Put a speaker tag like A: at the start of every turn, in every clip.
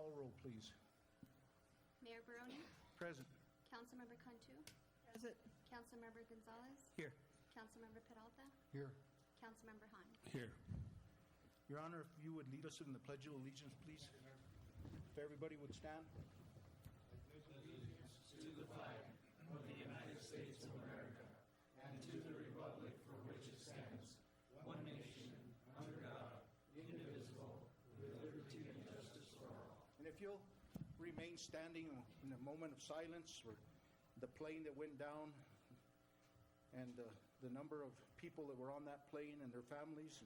A: call roll, please.
B: Mayor Barrone,
A: Present.
B: Councilmember Cantu,
C: Present.
B: Councilmember Gonzalez,
A: Here.
B: Councilmember Peralta,
A: Here.
B: Councilmember Han.
A: Here. Your Honor, if you would lead us in the Pledge of Allegiance, please. If everybody would stand. And if you'll remain standing in a moment of silence for the plane that went down and the number of people that were on that plane and their families,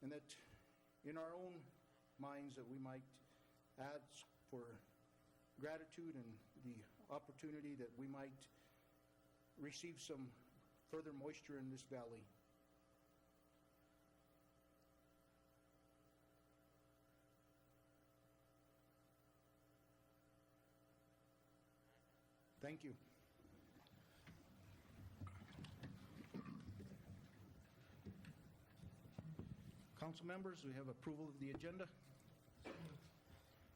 A: and that in our own minds that we might ask for gratitude and the opportunity that we might receive some further moisture in this valley. Thank you. Council members, we have approval of the agenda.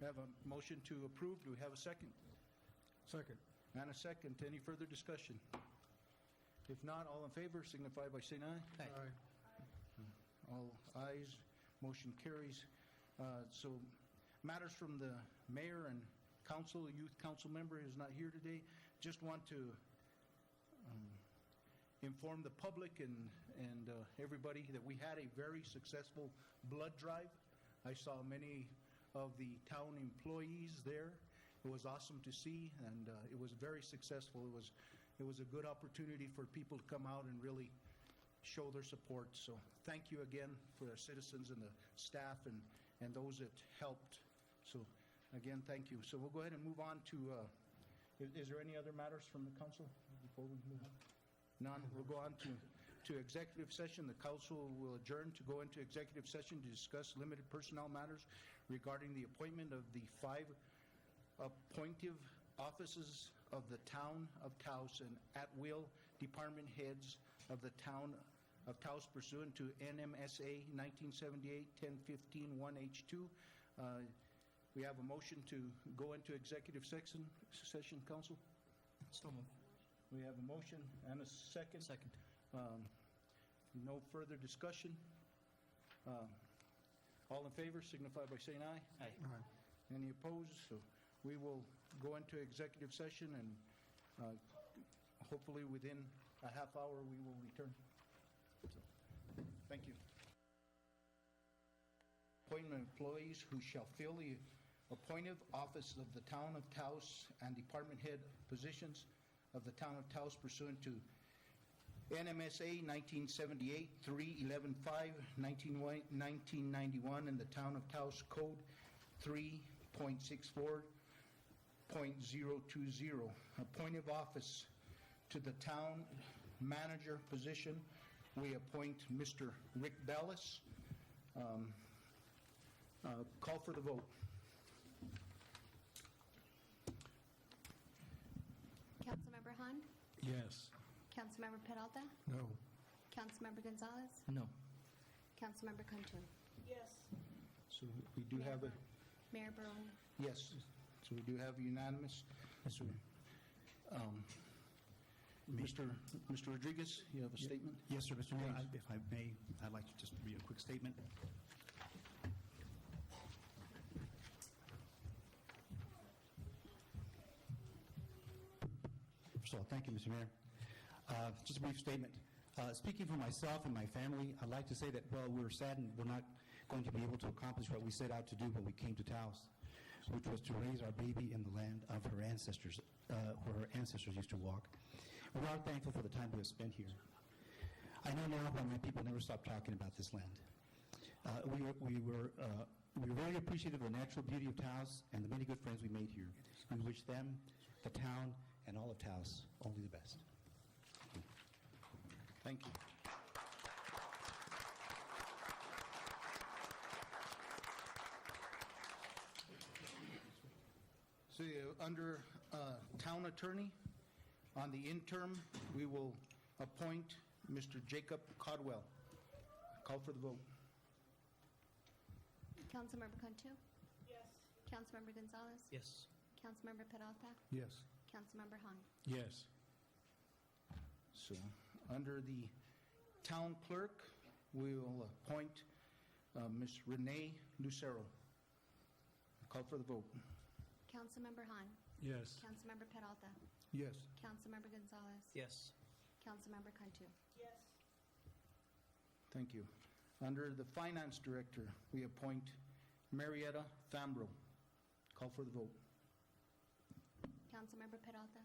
A: We have a motion to approve. Do we have a second?
D: Second.
A: And a second. Any further discussion? If not, all in favor signify by saying aye.
D: Aye.
A: All ayes. Motion carries. So matters from the mayor and council, a youth council member is not here today. Just want to inform the public and everybody that we had a very successful blood drive. I saw many of the town employees there. It was awesome to see, and it was very successful. It was a good opportunity for people to come out and really show their support. So thank you again for our citizens and the staff and those that helped. So again, thank you. So we'll go ahead and move on to, is there any other matters from the council before we move on? None. We'll go on to executive session. The council will adjourn to go into executive session to discuss limited personnel matters regarding the appointment of the 5 appointive offices of the Town of Taos and at-will department heads of the Town of Taos pursuant to NMSA 1978-1015 1H2. We have a motion to go into executive session, council?
D: Still move.
A: We have a motion and a second.
D: Second.
A: No further discussion. All in favor signify by saying aye.
D: Aye. Aye.
A: Any opposed? So we will go into executive session, and hopefully within a half hour we will return. So, thank you. Appointment employees who shall fill the appointive office of the Town of Taos and department head positions of the Town of Taos pursuant to NMSA 1978, 3.11.5, 1991, and the Town of Taos Code 3.64.020. Appointive office to the town manager position, we appoint Mr. Rick Bellis. Call for the vote.
B: Councilmember Han,
D: Yes.
B: Councilmember Peralta,
D: No.
B: Councilmember Gonzalez,
D: No.
B: Councilmember Cantu.
C: Yes.
A: So we do have a,
B: Mayor Barrone,
A: yes, so we do have unanimous. So, Mr. Rodriguez, you have a statement?
E: Yes, sir, Mr. Mayor. If I may, I'd like to just read a quick statement. First of all, thank you, Mr. Mayor. Just a brief statement. Speaking for myself and my family, I'd like to say that, well, we're saddened we're not going to be able to accomplish what we set out to do when we came to Taos, which was to raise our baby in the land of her ancestors, where her ancestors used to walk. We are thankful for the time we have spent here. I know now why my people never stopped talking about this land. We were very appreciative of the natural beauty of Taos and the many good friends we made here. We wish them, the town, and all of Taos only the best.
A: Thank you. So under town attorney, on the interim, we will appoint Mr. Jacob Codwell. Call for the vote.
B: Councilmember Cantu,
C: Yes.
B: Councilmember Gonzalez?
D: Yes.
B: Councilmember Peralta?
D: Yes.
B: Councilmember Han?
D: Yes.
A: So, under the town clerk, we will appoint Ms. Renee Lucero. Call for the vote.
B: Councilmember Han?
D: Yes.
B: Councilmember Peralta?
D: Yes.
B: Councilmember Gonzalez?
D: Yes.
B: Councilmember Cantu?
A: Thank you. Under the finance director, we appoint Marietta Fambro. Call for the vote.
B: Councilmember Peralta?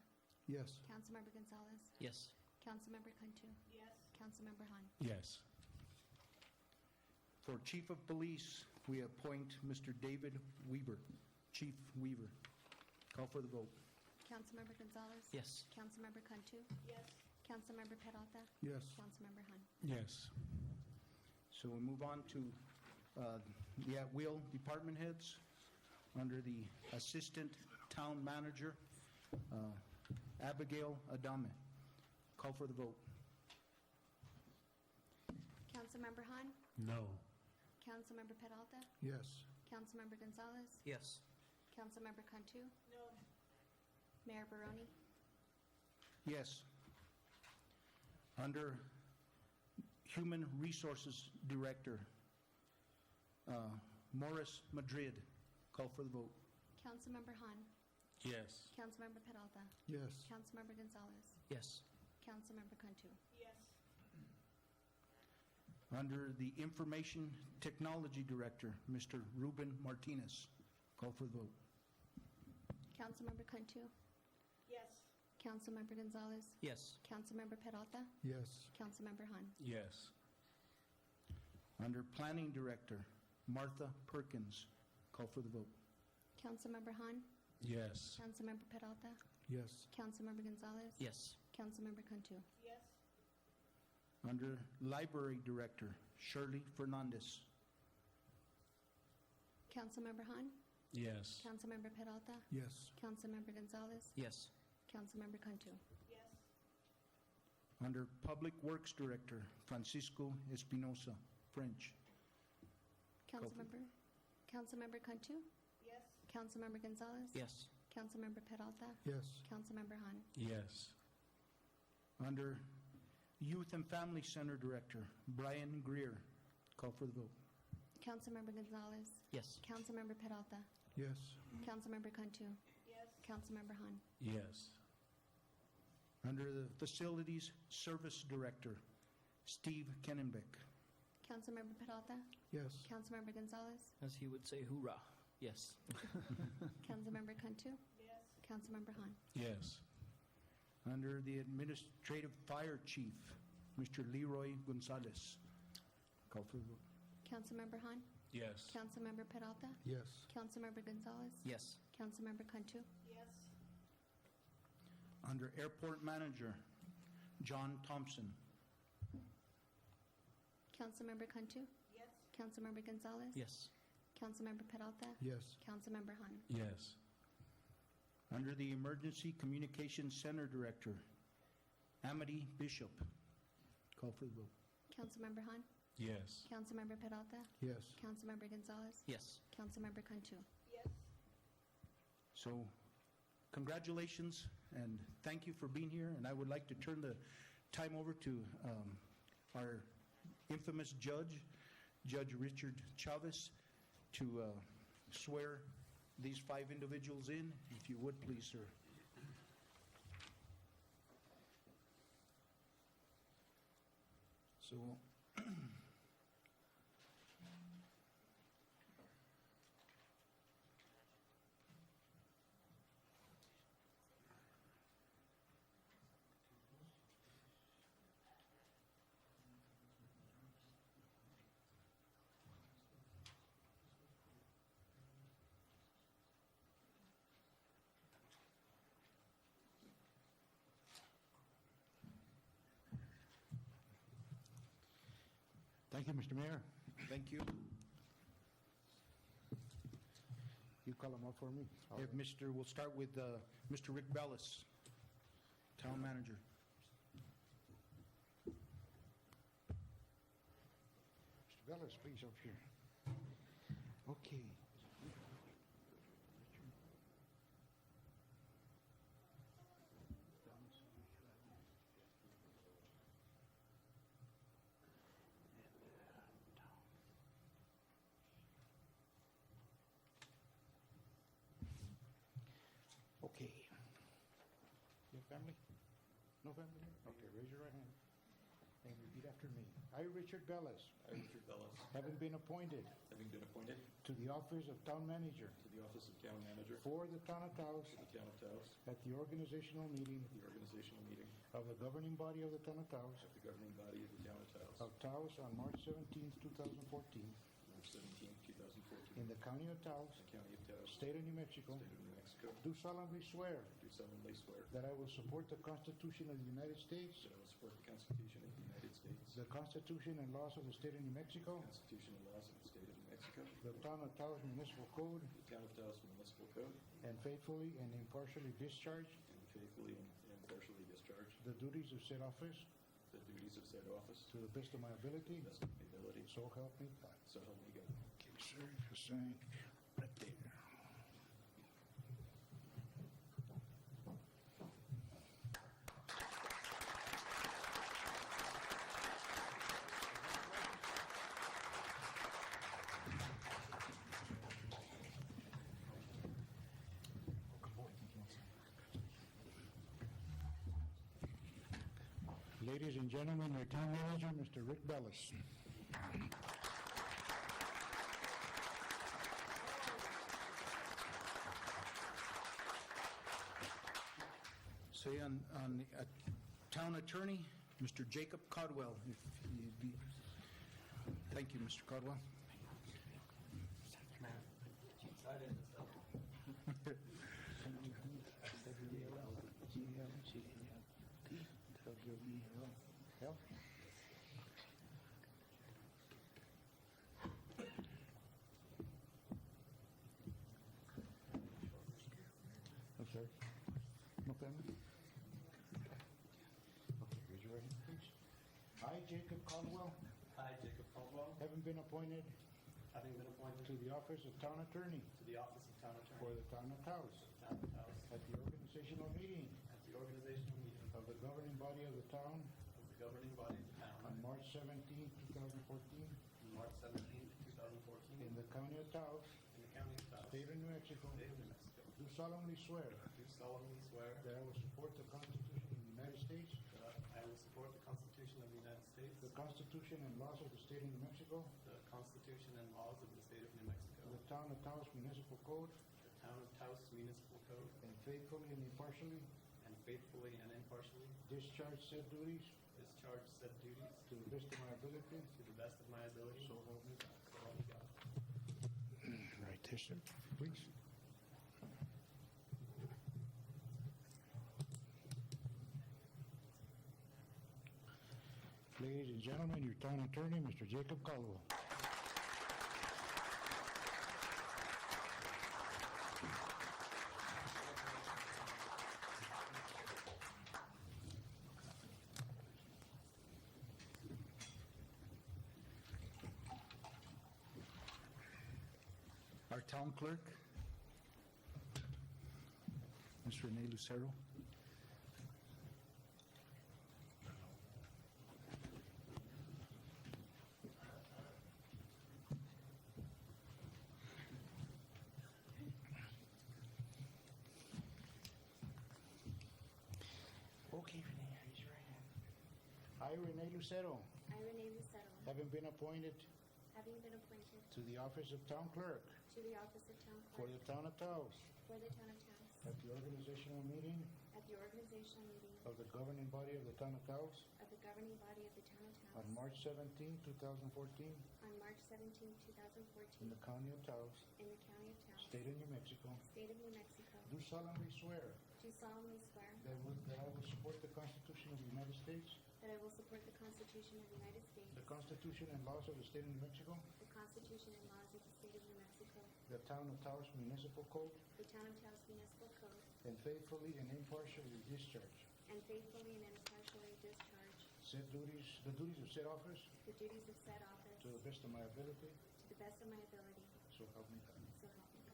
D: Yes.
B: Councilmember Gonzalez?
D: Yes.
B: Councilmember Cantu? Councilmember Han?
D: Yes.
A: For chief of police, we appoint Mr. David Weaver. Chief Weaver. Call for the vote.
B: Councilmember Gonzalez?
D: Yes.
B: Councilmember Cantu? Councilmember Peralta?
D: Yes.
B: Councilmember Han?
D: Yes.
A: So we move on to the at-will department heads. Under the assistant town manager, Abigail Adame. Call for the vote.
B: Councilmember Han?
D: No.
B: Councilmember Peralta?
D: Yes.
B: Councilmember Gonzalez?
D: Yes.
B: Councilmember Cantu? Mayor Barone?
A: Yes. Under Human Resources Director, Morris Madrid. Call for the vote.
B: Councilmember Han?
D: Yes.
B: Councilmember Peralta?
D: Yes.
B: Councilmember Gonzalez?
D: Yes.
B: Councilmember Cantu?
A: Under the Information Technology Director, Mr. Ruben Martinez. Call for the vote.
B: Councilmember Cantu? Councilmember Gonzalez?
D: Yes.
B: Councilmember Peralta?
D: Yes.
B: Councilmember Han?
D: Yes.
A: Under Planning Director, Martha Perkins. Call for the vote.
B: Councilmember Han?
D: Yes.
B: Councilmember Peralta?
D: Yes.
B: Councilmember Gonzalez?
D: Yes.
B: Councilmember Cantu?
A: Under Library Director, Shirley Fernandez.
B: Councilmember Han?
D: Yes.
B: Councilmember Peralta?
D: Yes.
B: Councilmember Gonzalez?
D: Yes.
B: Councilmember Cantu?
A: Under Public Works Director, Francisco Espinosa, French.
B: Councilmember Cantu? Councilmember Gonzalez?
D: Yes.
B: Councilmember Peralta?
D: Yes.
B: Councilmember Han?
D: Yes.
A: Under Youth and Family Center Director, Brian Greer. Call for the vote.
B: Councilmember Gonzalez?
D: Yes.
B: Councilmember Peralta?
D: Yes.
B: Councilmember Cantu? Councilmember Han?
D: Yes.
A: Under the Facilities Service Director, Steve Kennenbeck.
B: Councilmember Peralta?
D: Yes.
B: Councilmember Gonzalez?
C: As he would say, hoorah. Yes.
B: Councilmember Cantu? Councilmember Han?
D: Yes.
A: Under the Administrative Fire Chief, Mr. Leroy Gonzalez. Call for the vote.
B: Councilmember Han?
D: Yes.
B: Councilmember Peralta?
D: Yes.
B: Councilmember Gonzalez?
C: Yes.
B: Councilmember Cantu?
A: Under Airport Manager, John Thompson.
B: Councilmember Cantu? Councilmember Gonzalez?
C: Yes.
B: Councilmember Peralta?
D: Yes.
B: Councilmember Han?
D: Yes.
A: Under the Emergency Communications Center Director, Amity Bishop. Call for the vote.
B: Councilmember Han?
D: Yes.
B: Councilmember Peralta?
D: Yes.
B: Councilmember Gonzalez?
C: Yes.
B: Councilmember Cantu?
A: So, congratulations and thank you for being here. And I would like to turn the time over to our infamous judge, Judge Richard Chavez, to swear these 5 individuals in. If you would, please, sir. So,
E: Thank you, Mr. Mayor.
A: thank you.
E: You call them up for me?
A: If we'll start with Mr. Rick Bellis, Town Manager.
E: Mr. Bellis, please, up here. Okay.
F: Family? No family here? Okay, raise your right hand and repeat after me. I, Richard Bellis,
G: I, Richard Bellis,
F: having been appointed
G: having been appointed
F: to the office of Town Manager
G: to the office of Town Manager
F: for the Town of Taos
G: for the Town of Taos,
F: at the organizational meeting
G: the organizational meeting
F: of the governing body of the Town of Taos
G: of the governing body of the Town of Taos,
F: of Taos on March 17th, 2014,
G: March 17, 2014,
F: in the County of Taos,
G: the County of Taos,
F: State of New Mexico,
G: State of New Mexico,
F: do solemnly swear
G: do solemnly swear
F: that I will support the Constitution of the United States,
G: that I will support the Constitution of the United States,
F: the Constitution and laws of the State of New Mexico,
G: the Constitution and laws of the State of New Mexico,
F: the Town of Taos Municipal Code,
G: the Town of Taos Municipal Code,
F: and faithfully and impartially discharge
G: and faithfully and impartially discharge
F: the duties of said office
G: the duties of said office
F: to the best of my ability,
G: to the best of my ability,
F: so help me God.
G: so help me God.
F: Okay, sir, you sign right there. Ladies and gentlemen, your town manager, Mr. Rick Bellis.
A: Say on the town attorney, Mr. Jacob Codwell. If you'd be- Thank you, Mr. Codwell.
F: Help? I'm sorry. No family? Okay, raise your right hand, please. I, Jacob Caldwell,
H: I, Jacob Caldwell,
F: having been appointed
H: having been appointed
F: to the office of town attorney
H: to the office of Town
F: for
H: Attorney
F: the town of Taos
H: for the Town of Taos
F: at the organizational meeting
H: at the organizational meeting
F: of the governing body of the town
H: of the governing body of the town
F: on March 17, 2014,
H: on March 17, 2014,
F: in the county of Taos,
H: in the County of Taos,
F: state of New Mexico,
H: State of New Mexico.
F: do solemnly swear
H: Do solemnly swear
F: that I will support the Constitution of the United States,
H: that I will support the Constitution of the United States,
F: the Constitution and laws of the state of New Mexico,
H: the Constitution and laws of the State of New Mexico,
F: the town of Taos Municipal Code,
H: the Town of Taos Municipal Code,
F: and faithfully and impartially
H: and faithfully and impartially
F: discharge said duties
H: discharge said duties
F: to the best of my ability,
H: to the best of my ability,
F: so help me God.
H: so help me God.
F: Right there, sir. Please. Ladies and gentlemen, your town attorney, Mr. Jacob Caldwell.
A: Our town clerk, Ms. Renee Lucero.
F: Okay, Renee, raise your right hand. I, Renee Lucero,
B: I, Renee Lucero,
F: having been appointed
B: having been appointed
F: to the office of town clerk
B: to the office of town
F: for
B: clerk
F: the town of Taos
B: for the Town of Taos
F: at the organizational meeting
B: at the organizational meeting
F: of the governing body of the town of Taos
B: of the governing body of the Town of Taos
F: on March 17, 2014,
B: on March 17, 2014,
F: in the county of Taos,
B: in the County of Taos,
F: state of New Mexico,
B: State of New Mexico,
F: do solemnly swear
B: do solemnly swear
F: that I will support the Constitution of the United States,
B: that I will support the Constitution of the United States,
F: the Constitution and laws of the state of New Mexico,
B: the Constitution and laws of the State of New Mexico,
F: the town of Taos Municipal Code,
B: the Town of Taos Municipal Code,
F: and faithfully and impartially discharge
B: and faithfully and impartially discharge
F: said duties, the duties of said office
B: the duties of said office
F: to the best of my ability,
B: to the best of my ability,
F: so help me God.
B: so help me God.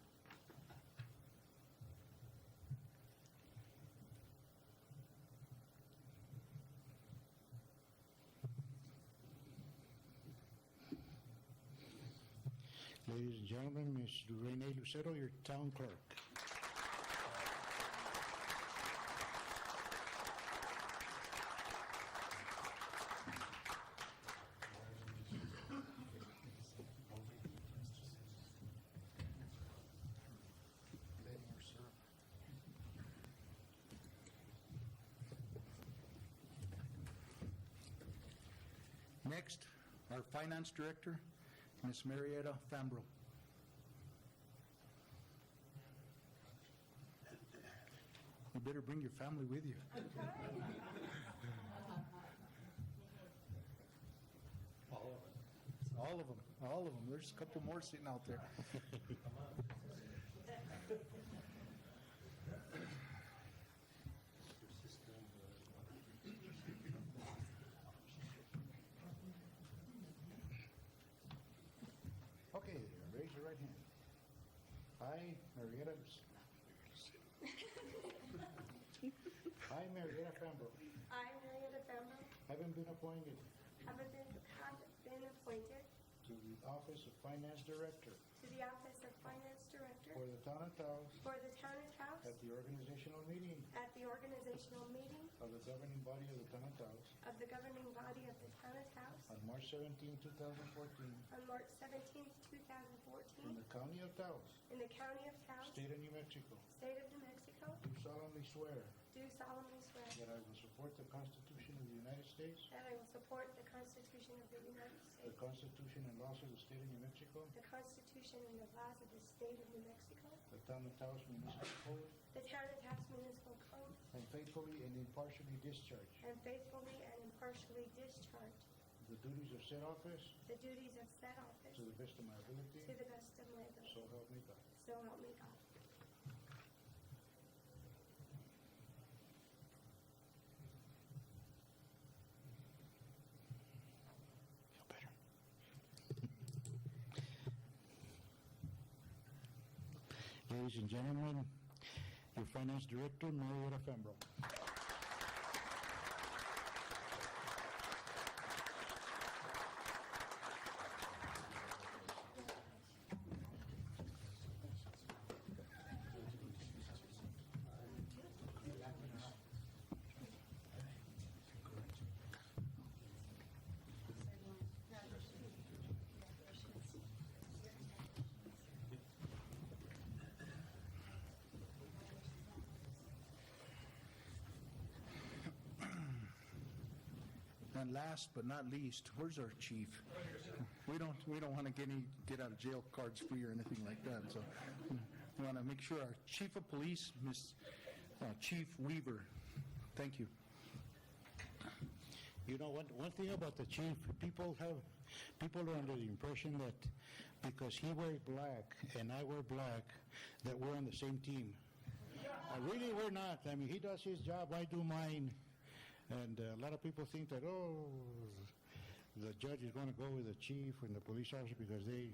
F: Ladies and gentlemen, Ms. Renee Lucero, your town clerk.
A: Next, our Finance Director, Ms. Marietta Fambro. You better bring your family with you. All of them, all of them. There's a couple more sitting out there.
F: Okay, raise your right hand. I, Marietta Fambro,
B: I, Marietta Fambro,
F: having been appointed
B: have been appointed
F: to the office of Finance Director
B: to the office of Finance Director
F: for the Town of Taos
B: for the Town of Taos
F: at the organizational meeting
B: at the organizational meeting
F: of the governing body of the Town of Taos
B: of the governing body of the Town of Taos
F: on March 17, 2014,
B: on March 17,
F: in
B: 2014,
F: the County of Taos,
B: in the County of Taos,
F: State of New Mexico,
B: State of New Mexico,
F: do solemnly swear
B: do solemnly swear
F: that I will support the Constitution of the United States,
B: that I will support the Constitution of the United
F: the
B: States,
F: Constitution and laws of the State of New Mexico,
B: the Constitution and the laws of the State of New Mexico,
F: the Town of Taos Municipal Code,
B: the Town of Taos Municipal Code,
F: and faithfully and impartially discharge
B: and faithfully and impartially discharge
F: the duties of said office
B: the duties of said office
F: to the best of my ability,
B: to the best of my ability.
F: so help me God.
B: So help me God.
F: Feel better. Ladies and gentlemen, your Finance Director, Marietta Fambro.
A: And last but not least, where's our chief? We don't want to get out of jail cards free or anything like that. So we want to make sure our chief of police, Chief Weaver. Thank you.
F: You know, one thing about the chief, people are under the impression that because he wears black and I wear black, that we're on the same team. Really, we're not. I mean, he does his job, I do mine. And a lot of people think that, oh, the judge is going to go with the chief and the police officer because they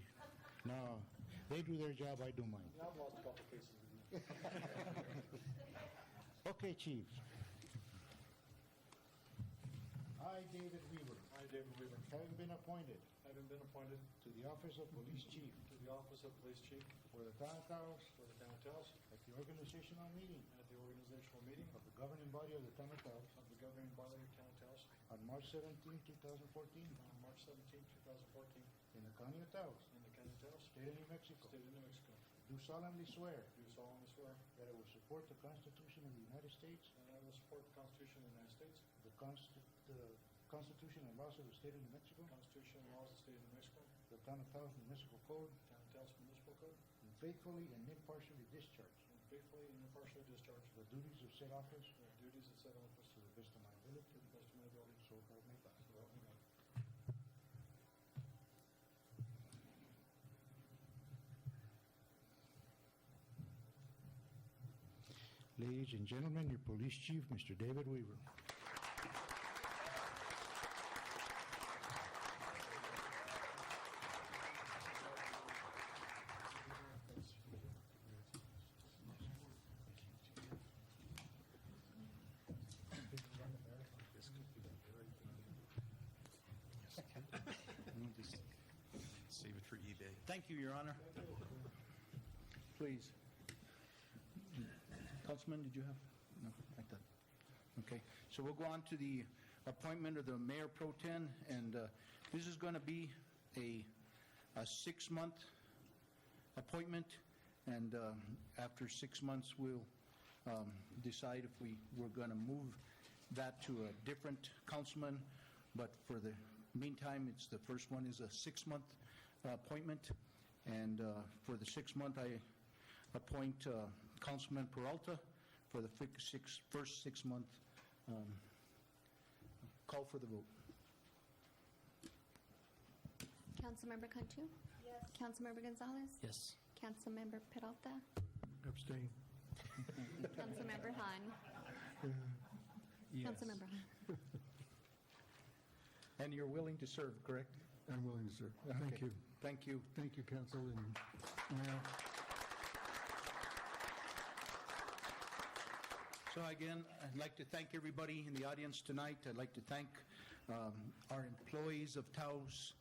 F: do their job, I do mine.
H: I've lost a couple cases with you.
F: Okay, chief. I, David Weaver, having been appointed to the office of police chief for the Town of Taos at the organizational meeting of the governing body of the Town of Taos on March 17, 2014, in the County of Taos, State of New Mexico, do solemnly swear that I will support the Constitution of the United States, the Constitution and laws of the State of New Mexico, the Town of Taos Municipal Code, and faithfully and impartially discharge the duties of said office to the best of my ability, so help me God. Ladies and gentlemen, your police chief, Mr. David Weaver.
G: Save it for eBay.
A: Thank you, Your Honor. Please. Councilman, did you have? No, like that. Okay, so we'll go on to the appointment of the Mayor Pro Tem, and this is going to be a 6-month appointment, and after 6 months, we'll decide if we're going to move that to a different councilman, but for the Meantime, it's the first one is a 6-month appointment, and for the 6th month, I appoint Councilman Peralta for the first 6-month. Call for the vote.
I: Councilmember Cantu?
B: Yes.
I: Councilmember Gonzalez?
C: Yes.
I: Councilmember Peralta?
F: Abstain.
I: Councilmember Han?
D: Yes.
I: Councilmember Han?
A: And you're willing to serve, correct?
F: I'm willing to serve. Thank
A: Okay.
F: you.
A: Thank you.
F: Thank you, Council and Mayor.
A: So again, I'd like to thank everybody in the audience tonight. I'd like to thank our employees of Taos,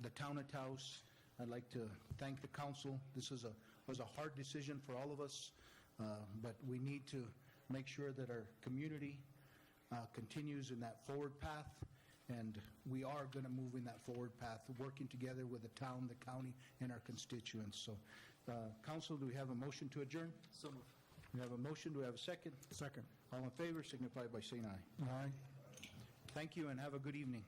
A: the Town of Taos. I'd like to thank the council. This was a hard decision for all of us, but we need to make sure that our community continues in that forward path, and we are going to move in that forward path, working together with the town, the county, and our constituents. So, council, do we have a motion to adjourn?
C: So moved.
A: We have a motion. Do we have a second?
F: Second.
A: All in favor signify by saying aye.
F: Aye.
A: Thank you and have a good evening.